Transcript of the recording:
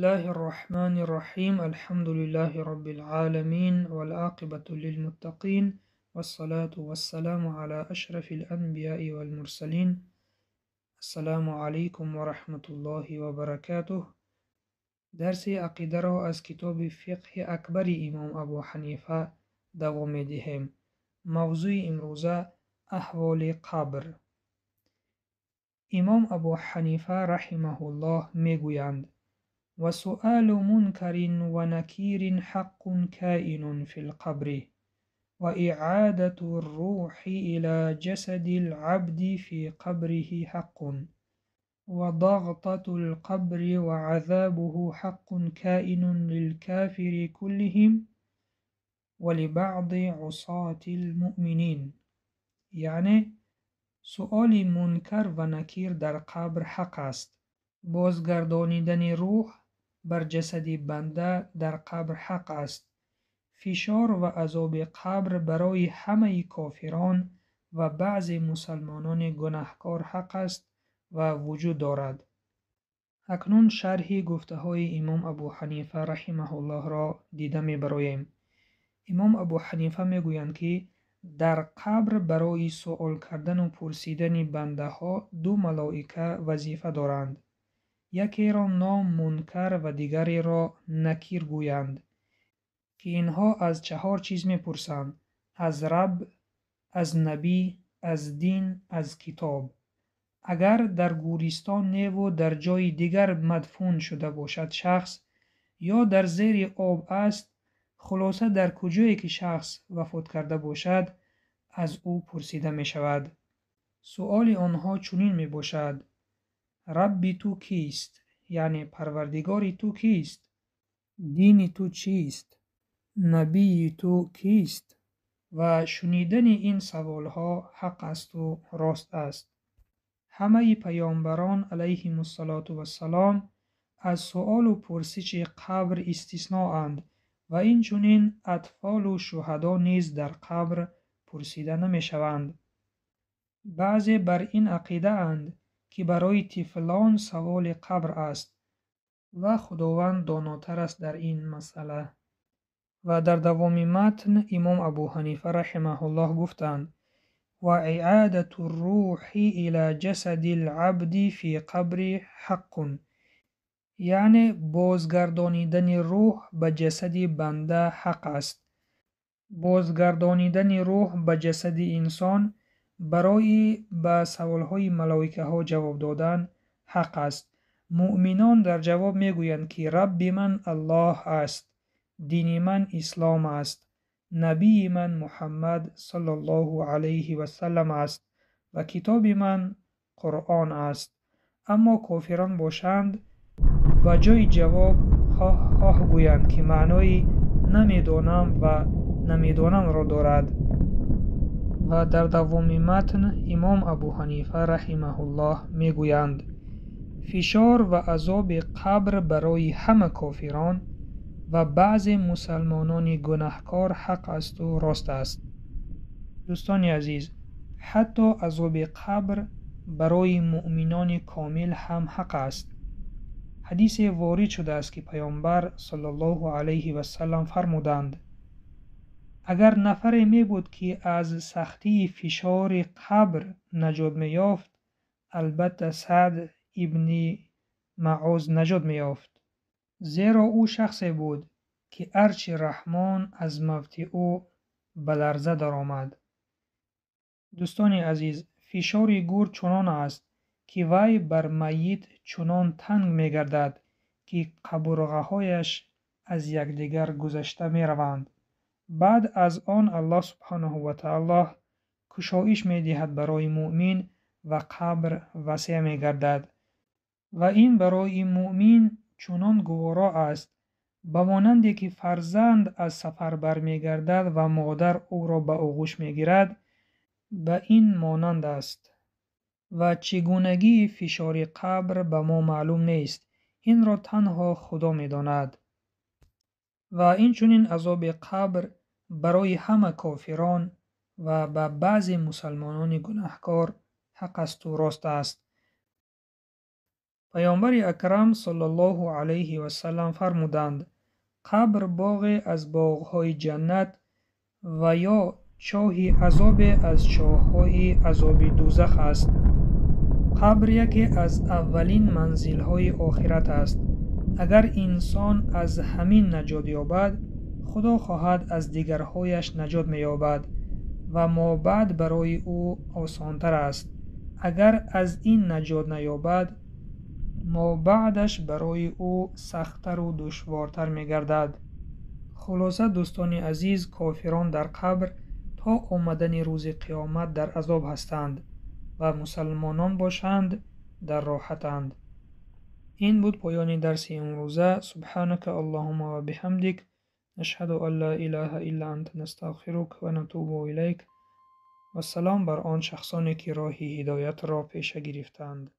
الله الرحمن الرحيم. الحمد لله رب العالمين والعاقبة للمتقين والصلاة والسلام على أشرف الأنبياء والمرسلين. السلام عليكم ورحمة الله وبركاته. درس عقیده را از کتاب فقه اکبر امام ابو حنیفه دوام دهیم. موضوع امروزه احوال قبر. امام ابو حنیفه رحمه الله میگویند: و سؤال منکر و نکیر حق کائن فی القبر و اعادة الروح الى جسد العبد فی قبره حق و ضغطة القبر و عذابه حق کائن للكافر كلهم ولبعض عصاة المؤمنین. یعنی سؤال منکر و نکیر در قبر حق است. بازگردانیدن روح بر جسد بنده در قبر حق است. فشار و عذاب قبر برای همه کافران و بعض مسلمانان گناهکار حق است و وجود دارد. اکنون شرح گفته های امام ابو حنیفه رحمه الله را دیده می برایم. امام ابو حنیفه می گویند که در قبر برای سؤال کردن و پرسیدن بنده ها دو ملائکه وظیفه دارند. یکی را نام منکر و دیگری را نکیر گویند که اینها از چهار چیز می پرسند: از رب، از نبی، از دین، از کتاب. اگر در گورستان نیو در جای دیگر مدفون شده باشد شخص، یا در زیر آب است، خلاصه در کجایی که شخص وفات کرده باشد از او پرسیده می شود. سؤال آنها چنین می باشد: رب تو کیست؟ یعنی پروردگار تو کیست؟ دین تو چیست؟ نبی تو کیست؟ و شنیدن این سوال ها حق است و راست است. همه پیامبران علیهم السلام از سؤال و پرسش قبر استثناء اند و این چنین اطفال و شهدا نیز در قبر پرسیده نمی شوند. بعضی بر این عقیده اند که برای طفلان سوال قبر است و خداوند داناتر است در این مسئله. و در دوام متن امام ابو حنیفه رحمه الله گفتند: و اعادة الروح الى جسد العبد فی قبر حق، یعنی بازگردانیدن روح به جسد بنده حق است. بازگردانیدن روح به جسد انسان برای به سوالهای ملائکه ها جواب دادن حق است. مؤمنان در جواب میگویند که رب من الله است، دین من اسلام است، نبی من محمد صلی الله علیه و سلم است و کتاب من قرآن است. اما کافران باشند و جای جواب ها گویند که معنای نمیدانم و نمیدانم را دارد. و در دوام متن امام ابو حنیفه رحمه الله میگویند: فشار و عذاب قبر برای همه کافران و بعض مسلمانان گناهکار حق است و راست است. دوستان عزیز، حتی عذاب قبر برای مؤمنان کامل هم حق است. حدیث وارد شده است که پیامبر صلی الله علیه و سلم فرمودند: اگر نفری می بود که از سختی فشار قبر نجات می یافت، البته سعد ابن معاذ نجات می یافت، زیرا او شخصی بود که عرش رحمان از موت او به لرزه درآمد. دوستان عزیز، فشار گور چنان است که وی بر میت چنان تنگ می گردد که قبرغه هایش از یکدیگر گذشته می روند. بعد از آن الله سبحانه و تعالی کشایش می دهد برای مؤمن و قبر وسیع می گردد و این برای مؤمن چنان گوارا است به مانندی که فرزند از سفر برمی گردد و مادر او را به آغوش می گیرد، به این مانند است. و چگونگی فشار قبر به ما معلوم نیست، این را تنها خدا می داند. و این چنین عذاب قبر برای همه کافران و به بعض مسلمانان گناهکار حق است و راست است. پیامبر اکرم صلی الله علیه و سلم فرمودند: قبر باغی از باغهای جنت و یا چاهی عذاب از چاه‌های عذاب دوزخ است. قبر یکی از اولین منزل‌های آخرت است. اگر انسان از همین نجات یابد، خدا خواهد از دیگرهایش نجات می‌یابد و ما بعد برای او آسانتر است. اگر از این نجات نیابد، ما بعدش برای او سختتر و دشوارتر می‌گردد. خلاصه دوستان عزیز، کافران در قبر تا آمدن روز قیامت در عذاب هستند و مسلمانان باشند در راحتند. این بود پایان درس امروزه. سبحانك اللهم و بحمدک، نشهد ان لا اله الا انت، نستغفرک و نتوب الیک. و سلام بر آن شخصانی که راه هدایت را پیش گرفتند.